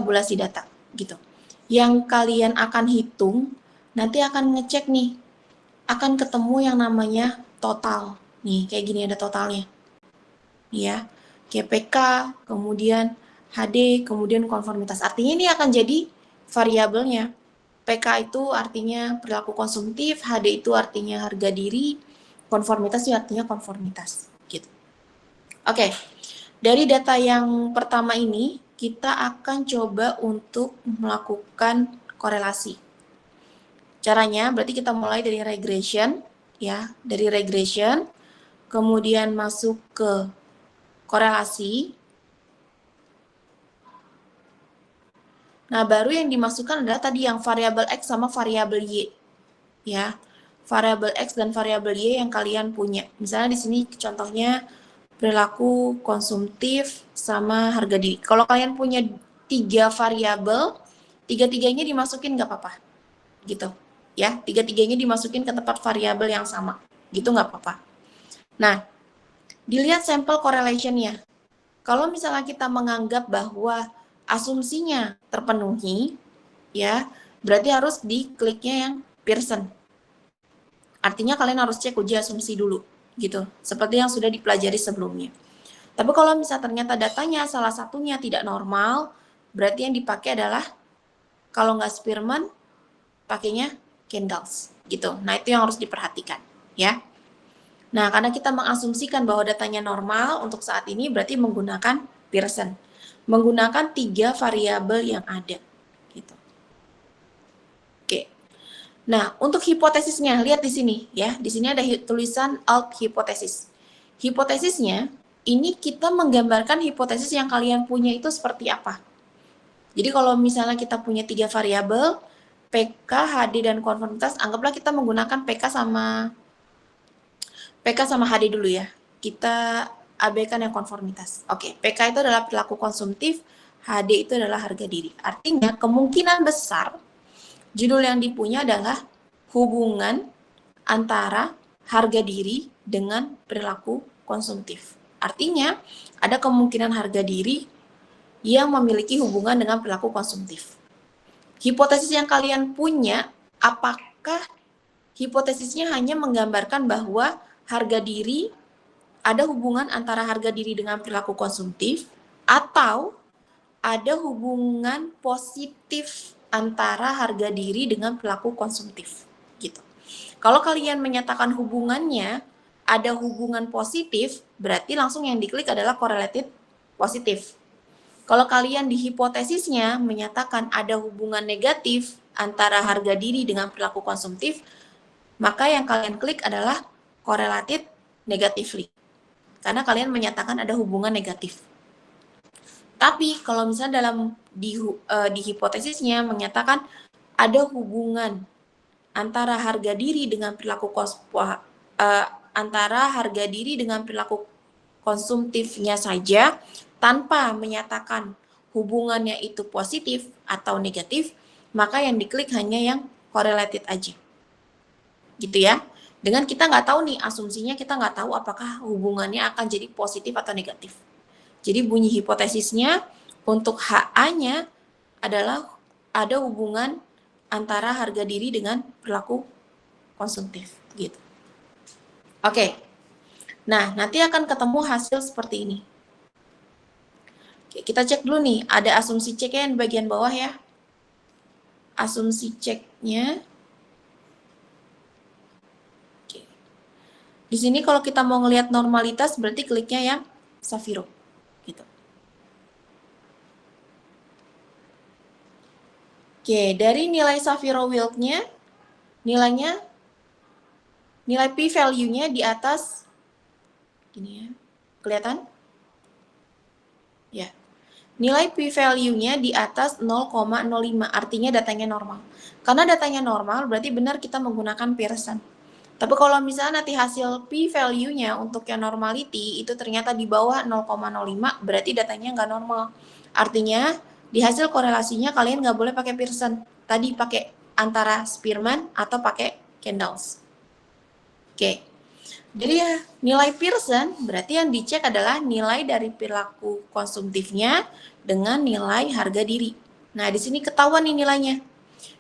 tabulasi data gitu. Yang kalian akan hitung nanti akan ngecek nih, akan ketemu yang namanya total. Nih, kayak gini ada totalnya. Nih ya, GPK, kemudian HD, kemudian konformitas. Artinya ini akan jadi variabelnya. PK itu artinya perilaku konsumtif, HD itu artinya harga diri, konformitas itu artinya konformitas. Gitu. Oke, dari data yang pertama ini, kita akan coba untuk melakukan korelasi. Caranya berarti kita mulai dari regression, ya, dari regression, kemudian masuk ke korelasi. Nah, baru yang dimasukkan adalah tadi yang variabel X sama variabel Y. Ya, variabel X dan variabel Y yang kalian punya. Misalnya di sini contohnya perilaku konsumtif sama harga diri. Kalau kalian punya 3 variabel, tiga-tiganya dimasukin nggak apa-apa. Gitu. Ya, tiga-tiganya dimasukin ke tempat variabel yang sama. Gitu nggak apa-apa. Nah, dilihat sampel correlation-nya. Kalau misalnya kita menganggap bahwa asumsinya terpenuhi, ya, berarti harus dikliknya yang Pearson. Artinya kalian harus cek uji asumsi dulu, gitu. Seperti yang sudah dipelajari sebelumnya. Tapi kalau misalnya ternyata datanya salah satunya tidak normal, berarti yang dipakai adalah kalau nggak Spearman, pakainya Kendalls, gitu. Nah, itu yang harus diperhatikan, ya. Nah, karena kita mengasumsikan bahwa datanya normal untuk saat ini, berarti menggunakan Pearson. Menggunakan 3 variabel yang ada. Gitu. Oke. Nah, untuk hipotesisnya, lihat di sini ya. Di sini ada tulisan alt hipotesis. Hipotesisnya, ini kita menggambarkan hipotesis yang kalian punya itu seperti apa. Jadi kalau misalnya kita punya 3 variabel, PK, HD, dan konformitas, anggaplah kita menggunakan PK sama HD dulu ya. Kita abaikan yang konformitas. Oke, PK itu adalah perilaku konsumtif, HD itu adalah harga diri. Artinya kemungkinan besar judul yang dipunya adalah hubungan antara harga diri dengan perilaku konsumtif. Artinya ada kemungkinan harga diri yang memiliki hubungan dengan perilaku konsumtif. Hipotesis yang kalian punya, apakah hipotesisnya hanya menggambarkan bahwa harga diri ada hubungan antara harga diri dengan perilaku konsumtif atau ada hubungan positif antara harga diri dengan perilaku konsumtif gitu. Kalau kalian menyatakan hubungannya ada hubungan positif, berarti langsung yang diklik adalah correlated positif. Kalau kalian di hipotesisnya menyatakan ada hubungan negatif antara harga diri dengan perilaku konsumtif, maka yang kalian klik adalah correlated negatively. Karena kalian menyatakan ada hubungan negatif. Tapi kalau misalnya dalam di hipotesisnya menyatakan ada hubungan antara harga diri dengan perilaku konsumtifnya saja tanpa menyatakan hubungannya itu positif atau negatif, maka yang diklik hanya yang correlated aja. Gitu ya. Dengan kita nggak tahu nih, asumsinya kita nggak tahu apakah hubungannya akan jadi positif atau negatif. Jadi bunyi hipotesisnya untuk HA-nya adalah ada hubungan antara harga diri dengan perilaku konsumtif gitu. Oke. Nah, nanti akan ketemu hasil seperti ini. Oke, kita cek dulu nih, ada asumsi ceknya di bagian bawah ya. Asumsi ceknya. Oke. Di sini kalau kita mau ngelihat normalitas berarti kliknya yang Saviro gitu. Oke, dari nilai Saviro-Wilk-nya, nilai p-value-nya di atas, gini ya, kelihatan? Ya, nilai p-value-nya di atas 0,05, artinya datanya normal. Karena datanya normal, berarti benar kita menggunakan Pearson. Tapi kalau misalnya nanti hasil p-value-nya untuk yang normality, itu ternyata di bawah 0,05, berarti datanya nggak normal. Artinya, di hasil korelasinya kalian nggak boleh pakai Pearson. Tadi pakai antara Spearman atau pakai Kendalls. Oke. Jadi ya, nilai Pearson berarti yang dicek adalah nilai dari perilaku konsumtifnya dengan nilai harga diri. Nah, di sini ketahuan nih nilainya.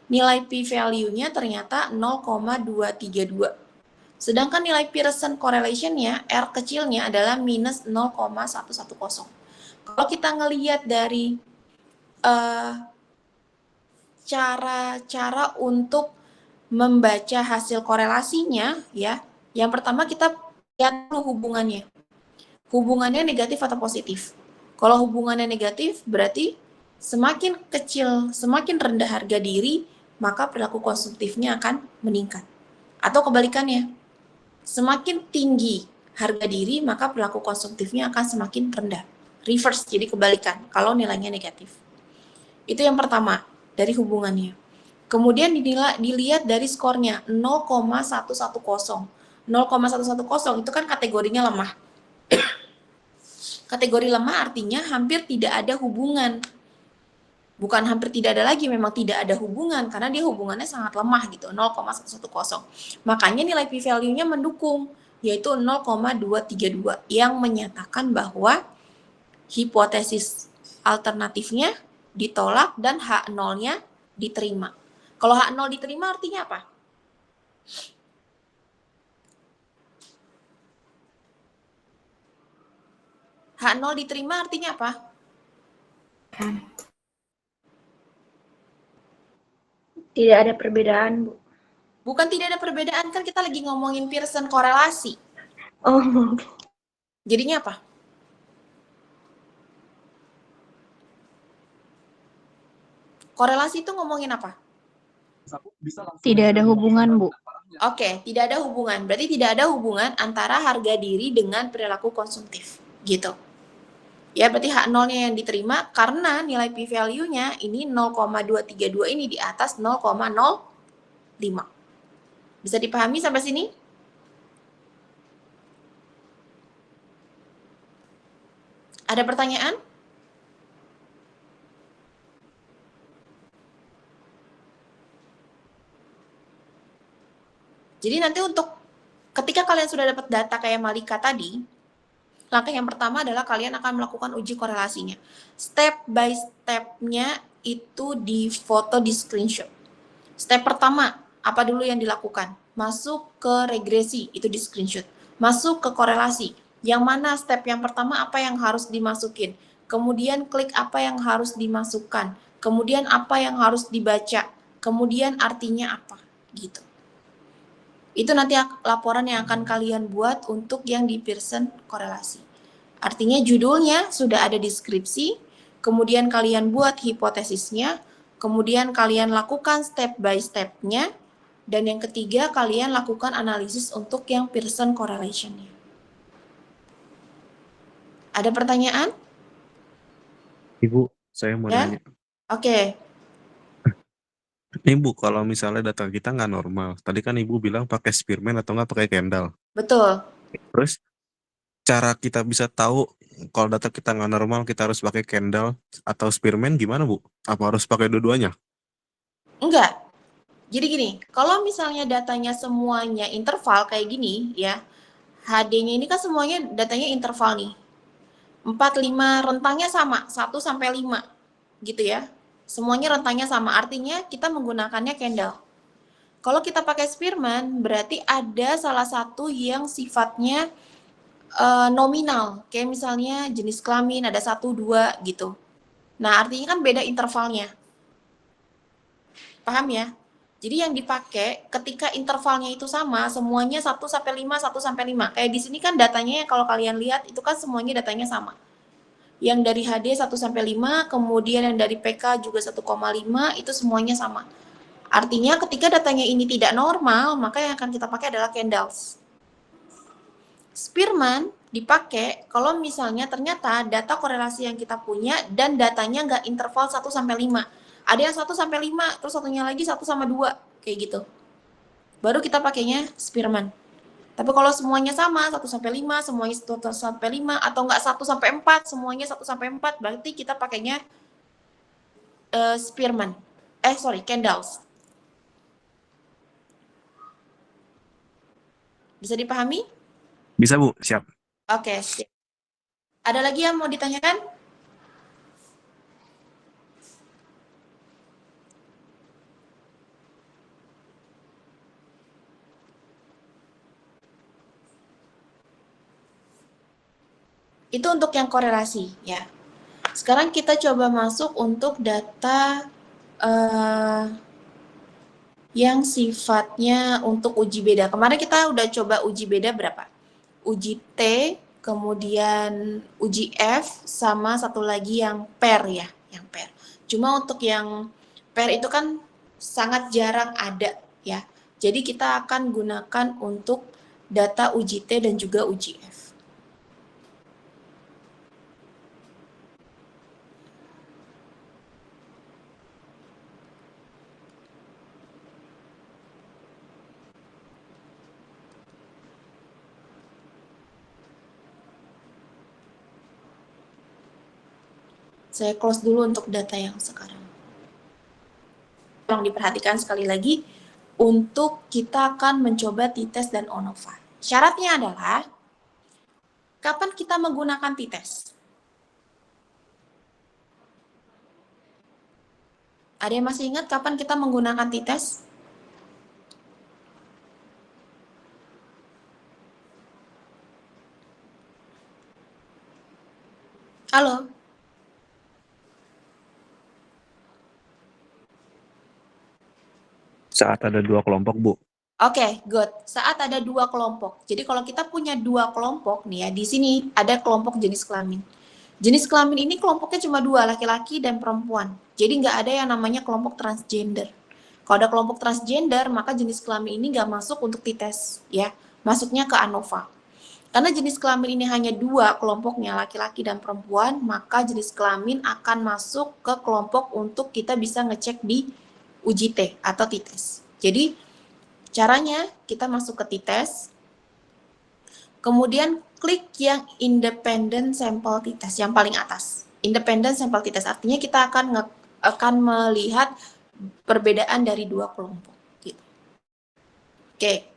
Nilai p-value-nya ternyata 0,232. Sedangkan nilai Pearson correlation-nya, R kecilnya adalah minus 0,110. Kalau kita ngelihat dari cara-cara untuk membaca hasil korelasinya, ya, yang pertama kita lihat dulu hubungannya. Hubungannya negatif atau positif. Kalau hubungannya negatif, berarti semakin kecil, semakin rendah harga diri, maka perilaku konsumtifnya akan meningkat. Atau kebalikannya, semakin tinggi harga diri, maka perilaku konsumtifnya akan semakin rendah. Reverse, jadi kebalikan, kalau nilainya negatif. Itu yang pertama, dari hubungannya. Kemudian dilihat dari skornya, 0,110. 0,110 itu kan kategorinya lemah. Kategori lemah artinya hampir tidak ada hubungan. Bukan hampir tidak ada lagi, memang tidak ada hubungan, karena dia hubungannya sangat lemah gitu, 0,110. Makanya nilai p-value-nya mendukung, yaitu 0,232, yang menyatakan bahwa hipotesis alternatifnya ditolak dan H0-nya diterima. Kalau H0 diterima artinya apa? H0 diterima artinya apa? Tidak ada perbedaan, Bu. Bukan tidak ada perbedaan, kan kita lagi ngomongin Pearson korelasi. Oh, Jadinya apa? Korelasi itu ngomongin apa? tidak ada hubungan, Bu. Oke, tidak ada hubungan. Berarti tidak ada hubungan antara harga diri dengan perilaku konsumtif. Gitu. Ya, berarti H0-nya yang diterima karena nilai p-value-nya ini 0,232 ini di atas 0,05. Bisa dipahami sampai sini? Ada pertanyaan? Jadi nanti untuk ketika kalian sudah dapat data kayak Malika tadi, langkah yang pertama adalah kalian akan melakukan uji korelasinya. Step by step-nya itu di foto, di screenshot. Step pertama, apa dulu yang dilakukan? Masuk ke regresi, itu di screenshot. Masuk ke korelasi. Yang mana step yang pertama apa yang harus dimasukin? Kemudian klik apa yang harus dimasukkan. Kemudian apa yang harus dibaca. Kemudian artinya apa, gitu. Itu nanti laporan yang akan kalian buat untuk yang di Pearson korelasi. Artinya judulnya sudah ada deskripsi, kemudian kalian buat hipotesisnya, kemudian kalian lakukan step by step-nya, dan yang ketiga kalian lakukan analisis untuk yang Pearson correlation-nya. Ada pertanyaan? Ibu, saya mau Ya? nanya. Oke. Ibu, kalau misalnya data kita nggak normal, tadi kan Ibu bilang pakai Spearman atau nggak pakai Kendall. Betul. Terus, cara kita bisa tahu kalau data kita nggak normal, kita harus pakai Kendall atau Spearman gimana, Bu? Apa harus pakai dua-duanya? Enggak. Jadi gini, kalau misalnya datanya semuanya interval kayak gini, ya, HD-nya ini kan semuanya datanya interval nih. 4, 5, rentangnya sama, 1 sampai 5, gitu ya. Semuanya rentangnya sama, artinya kita menggunakannya Kendall. Kalau kita pakai Spearman, berarti ada salah satu yang sifatnya nominal, kayak misalnya jenis kelamin, ada 1, 2, gitu. Nah, artinya kan beda intervalnya. Paham ya? Jadi yang dipakai ketika intervalnya itu sama, semuanya 1 sampai 5, 1 sampai 5. Kayak di sini kan datanya kalau kalian lihat itu kan semuanya datanya sama. Yang dari HD 1 sampai 5, kemudian yang dari PK juga 1,5, itu semuanya sama. Artinya ketika datanya ini tidak normal, maka yang akan kita pakai adalah candles. Spearman dipakai kalau misalnya ternyata data korelasi yang kita punya dan datanya nggak interval 1 sampai 5. Ada yang 1 sampai 5, terus satunya lagi 1 sama 2, kayak gitu. Baru kita pakainya Spearman. Tapi kalau semuanya sama, 1 sampai 5, semuanya 1 sampai 5, atau enggak 1 sampai 4, semuanya 1 sampai 4, berarti kita pakainya Spearman. Candles. Bisa dipahami? Bisa, Bu? Siap. Oke, siap. Ada lagi yang mau ditanyakan? Itu untuk yang korelasi ya. Sekarang kita coba masuk untuk data yang sifatnya untuk uji beda. Kemarin kita udah coba uji beda berapa? Uji T, kemudian uji F, sama satu lagi yang pair ya, yang pair. Cuma untuk yang pair itu kan sangat jarang ada ya. Jadi kita akan gunakan untuk data uji T dan juga uji F. Saya close dulu untuk data yang sekarang. Tolong diperhatikan sekali lagi, untuk kita akan mencoba t-test dan ONOVA. Syaratnya adalah, kapan kita menggunakan t-test? Ada yang masih ingat kapan kita menggunakan t-test? Halo? Saat ada 2 kelompok, Bu. Oke, good. Saat ada 2 kelompok. Jadi kalau kita punya 2 kelompok nih ya, di sini ada kelompok jenis kelamin. Jenis kelamin ini kelompoknya cuma 2, laki-laki dan perempuan. Jadi nggak ada yang namanya kelompok transgender. Kalau ada kelompok transgender, maka jenis kelamin ini nggak masuk untuk t-test ya. Masuknya ke ANOVA. Karena jenis kelamin ini hanya 2 kelompoknya, laki-laki dan perempuan, maka jenis kelamin akan masuk ke kelompok untuk kita bisa ngecek di uji T atau t-test. Jadi caranya kita masuk ke t-test, kemudian klik yang independent sample t-test yang paling atas. Independent sample t-test artinya kita akan melihat perbedaan dari 2 kelompok. Gitu. Oke,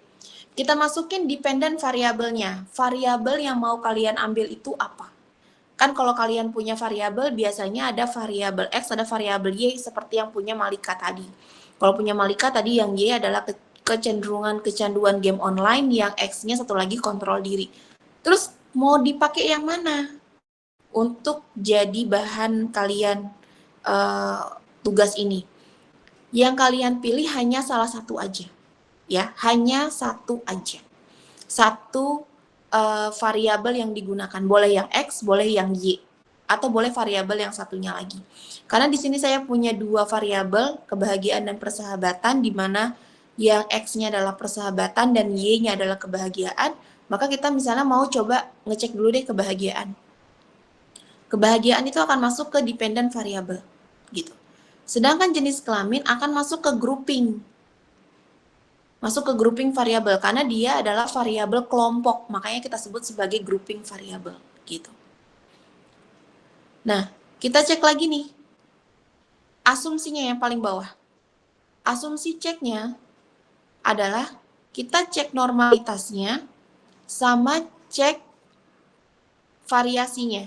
kita masukin dependent variabelnya. Variabel yang mau kalian ambil itu apa? Kan kalau kalian punya variabel, biasanya ada variabel X, ada variabel Y, seperti yang punya Malika tadi. Kalau punya Malika tadi, yang Y adalah kecanduan game online, yang X-nya satu lagi kontrol diri. Terus mau dipakai yang mana untuk jadi bahan kalian tugas ini? Yang kalian pilih hanya salah satu aja, ya, hanya satu aja. Satu variabel yang digunakan, boleh yang X, boleh yang Y, atau boleh variabel yang satunya lagi. Karena di sini saya punya 2 variabel, kebahagiaan dan persahabatan, di mana yang X-nya adalah persahabatan dan Y-nya adalah kebahagiaan, maka kita misalnya mau coba ngecek dulu deh kebahagiaan. Kebahagiaan itu akan masuk ke dependent variable, gitu. Sedangkan jenis kelamin akan masuk ke grouping. Masuk ke grouping variabel karena dia adalah variabel kelompok, makanya kita sebut sebagai grouping variabel, gitu. Nah, kita cek lagi nih. Asumsinya yang paling bawah. Asumsi ceknya adalah kita cek normalitasnya sama cek variasinya.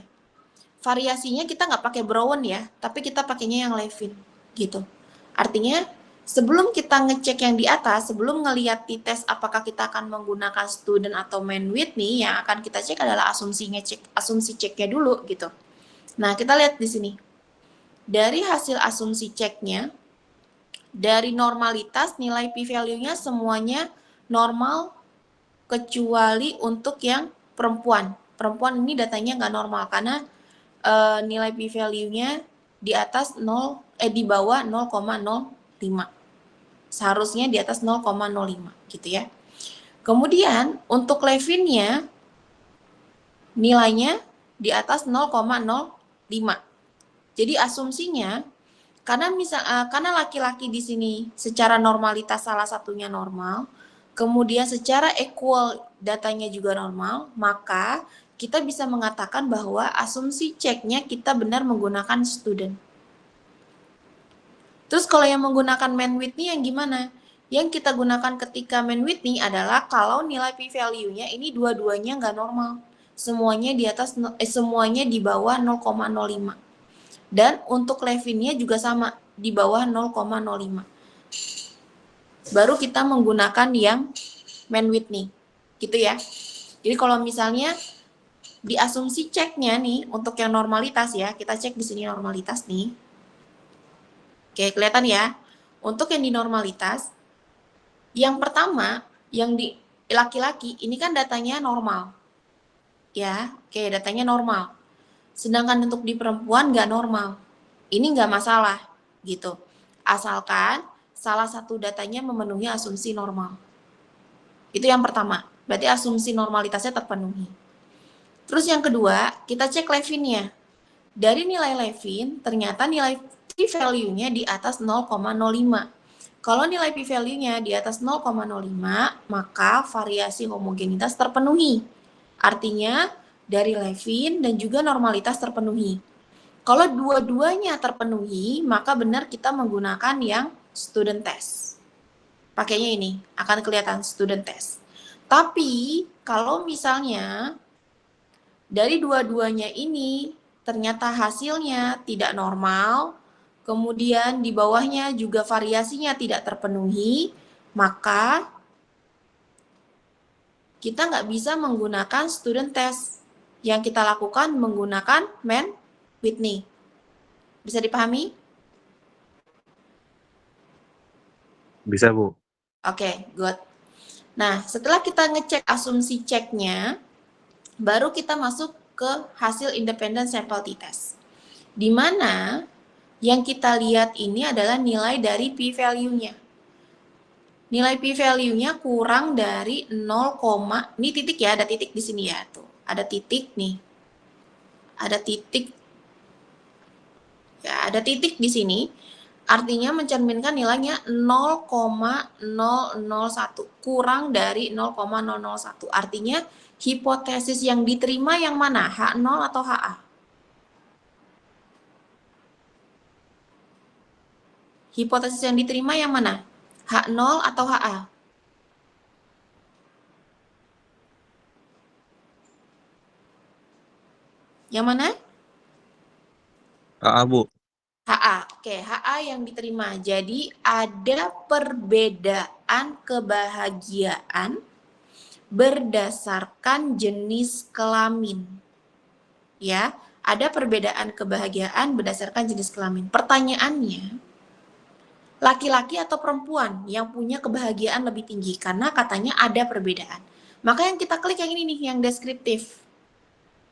Variasinya kita nggak pakai Brown ya, tapi kita pakainya yang Levin, gitu. Artinya sebelum kita ngecek yang di atas, sebelum ngelihat t-test apakah kita akan menggunakan student atau main with nih, yang akan kita cek adalah asumsi ceknya dulu gitu. Nah, kita lihat di sini. Dari hasil asumsi ceknya, dari normalitas nilai p-value-nya semuanya normal kecuali untuk yang perempuan. Perempuan ini datanya nggak normal karena nilai p-value-nya di atas di bawah 0,05. Seharusnya di atas 0,05 gitu ya. Kemudian untuk Levin-nya nilainya di atas 0,05. Jadi asumsinya karena laki-laki di sini secara normalitas salah satunya normal, kemudian secara equal datanya juga normal, maka kita bisa mengatakan bahwa asumsi ceknya kita benar menggunakan student. Terus kalau yang menggunakan main with nih yang gimana? Yang kita gunakan ketika main with nih adalah kalau nilai p-value-nya ini dua-duanya nggak normal. Semuanya semuanya di bawah 0,05. Dan untuk Levin-nya juga sama, di bawah 0,05. Baru kita menggunakan yang main with nih. Gitu ya. Jadi kalau misalnya di asumsi ceknya nih, untuk yang normalitas ya, kita cek di sini normalitas nih. Oke, kelihatan ya. Untuk yang di normalitas, yang pertama, yang di laki-laki, ini kan datanya normal. Ya, oke, datanya normal. Sedangkan untuk di perempuan nggak normal. Ini nggak masalah, gitu. Asalkan salah satu datanya memenuhi asumsi normal. Itu yang pertama. Berarti asumsi normalitasnya terpenuhi. Terus yang kedua, kita cek Levin-nya. Dari nilai Levin, ternyata nilai p-value-nya di atas 0,05. Kalau nilai p-value-nya di atas 0,05, maka variasi homogenitas terpenuhi. Artinya, dari Levin dan juga normalitas terpenuhi. Kalau dua-duanya terpenuhi, maka benar kita menggunakan yang student test. Pakainya ini, akan kelihatan student test. Tapi, kalau misalnya dari dua-duanya ini ternyata hasilnya tidak normal, kemudian di bawahnya juga variasinya tidak terpenuhi, maka kita nggak bisa menggunakan student test. Yang kita lakukan menggunakan Mann-Whitney. Bisa dipahami? Bisa, Bu. Oke, good. Nah, setelah kita ngecek asumsi ceknya, baru kita masuk ke hasil independent sample t-test. Di mana yang kita lihat ini adalah nilai dari p-value-nya. Nilai p-value-nya kurang dari 0, ini titik ya, ada titik di sini ya, tuh. Ada titik nih. Ada titik. Ya, ada titik di sini. Artinya mencerminkan nilainya 0,001, kurang dari 0,001. Artinya hipotesis yang diterima yang mana? H0 atau HA? Hipotesis yang diterima yang mana? H0 atau HA? Yang mana? Bu. HA. Oke, HA yang diterima. Jadi ada perbedaan kebahagiaan berdasarkan jenis kelamin. Ya, ada perbedaan kebahagiaan berdasarkan jenis kelamin. Pertanyaannya, laki-laki atau perempuan yang punya kebahagiaan lebih tinggi? Karena katanya ada perbedaan. Maka yang kita klik yang ini nih, yang deskriptif.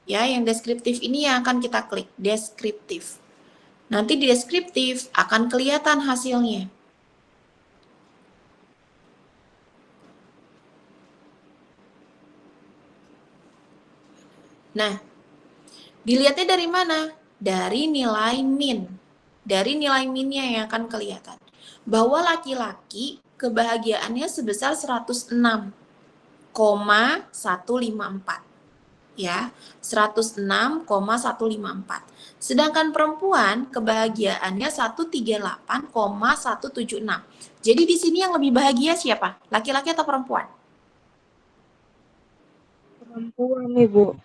Ya, yang deskriptif ini yang akan kita klik, deskriptif. Nanti di deskriptif akan kelihatan hasilnya. Nah, dilihatnya dari mana? Dari nilai min. Dari nilai minnya yang akan kelihatan. Bahwa laki-laki kebahagiaannya sebesar 106,154. Ya, 106,154. Sedangkan perempuan kebahagiaannya 138,176. Jadi di sini yang lebih bahagia siapa? Laki-laki atau perempuan? Perempuan, Ibu.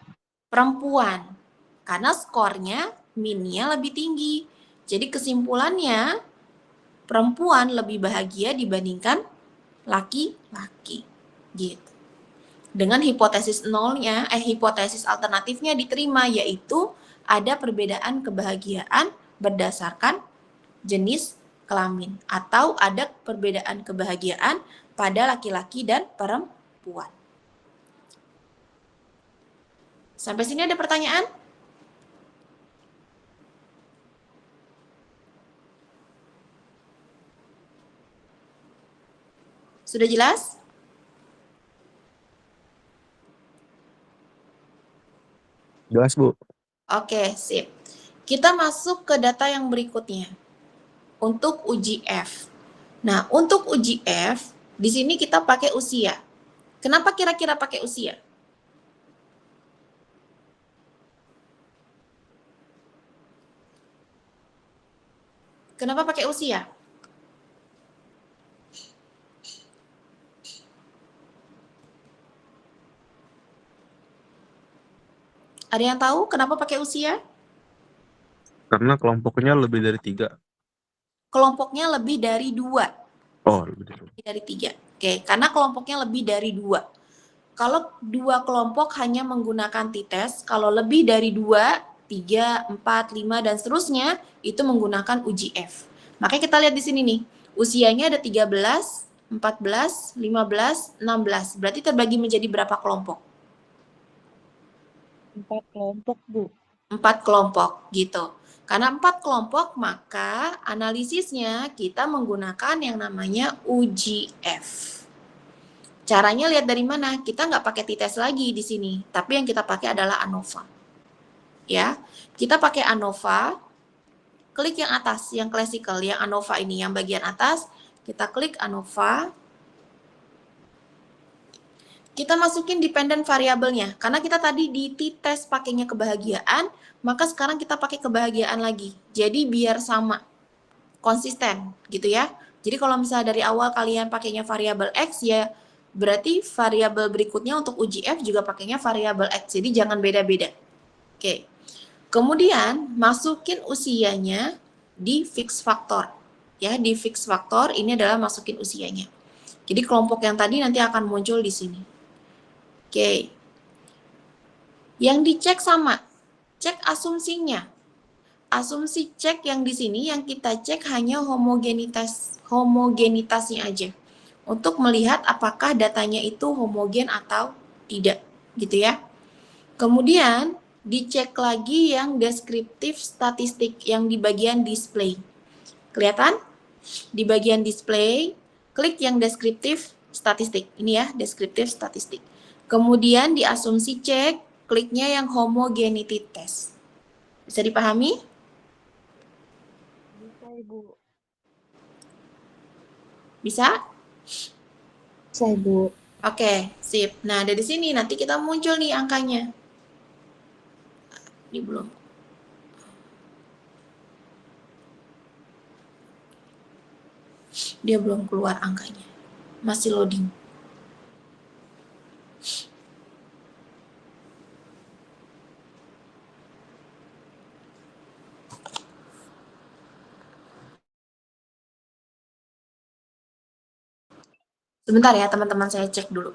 Perempuan. Karena skornya minnya lebih tinggi. Jadi kesimpulannya perempuan lebih bahagia dibandingkan laki-laki. Gitu. Dengan hipotesis nolnya, hipotesis alternatifnya diterima, yaitu ada perbedaan kebahagiaan berdasarkan jenis kelamin atau ada perbedaan kebahagiaan pada laki-laki dan perempuan. Sampai sini ada pertanyaan? Sudah jelas? Jelas, Bu. Oke, sip. Kita masuk ke data yang berikutnya. Untuk uji F. Nah, untuk uji F, di sini kita pakai usia. Kenapa kira-kira pakai usia? Kenapa pakai usia? Ada yang tahu kenapa pakai usia? Karena kelompoknya lebih dari 3. Kelompoknya lebih dari 2. Oh, lebih dari 2. Lebih dari 3. Oke, karena kelompoknya lebih dari 2. kalau dua kelompok hanya menggunakan t-test, kalau lebih dari 2, 3, 4, 5, dan seterusnya, itu menggunakan uji F. Makanya kita lihat di sini nih, usianya ada 13, 14, 15, 16. Berarti terbagi menjadi berapa kelompok? 4 kelompok, Bu. 4 kelompok, gitu. Karena 4 kelompok, maka analisisnya kita menggunakan yang namanya uji F. Caranya lihat dari mana? Kita nggak pakai t-test lagi di sini, tapi yang kita pakai adalah ANOVA. Ya, kita pakai ANOVA, klik yang atas, yang classical, yang ANOVA ini, yang bagian atas, kita klik ANOVA, kita masukin dependent variabelnya, karena kita tadi di t-test pakainya kebahagiaan, maka sekarang kita pakai kebahagiaan lagi, jadi biar sama, konsisten, gitu ya. Jadi kalau misalnya dari awal kalian pakainya variabel X, ya berarti variabel berikutnya untuk uji F juga pakainya variabel X. Jadi jangan beda-beda. Oke. Kemudian masukin usianya di fix factor. Ya, di fix factor ini adalah masukin usianya. Jadi kelompok yang tadi nanti akan muncul di sini. Oke. Yang dicek sama, cek asumsinya. Asumsi cek yang di sini yang kita cek hanya homogenitasnya aja. Untuk melihat apakah datanya itu homogen atau tidak, gitu ya. Kemudian dicek lagi yang deskriptif statistik yang di bagian display. Kelihatan? Di bagian display, klik yang deskriptif statistik. Ini ya, deskriptif statistik. Kemudian di asumsi cek, kliknya yang homogeneity test. Bisa dipahami? Bisa, Ibu. Bisa? Bisa, Ibu. Oke, sip. Nah, dari sini nanti kita muncul nih angkanya. Ini belum. Dia belum keluar angkanya. Masih loading. Sebentar ya, teman-teman, saya cek dulu.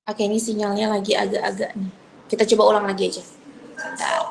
Oke, ini sinyalnya lagi agak-agak nih. Kita coba ulang lagi aja. Bentar.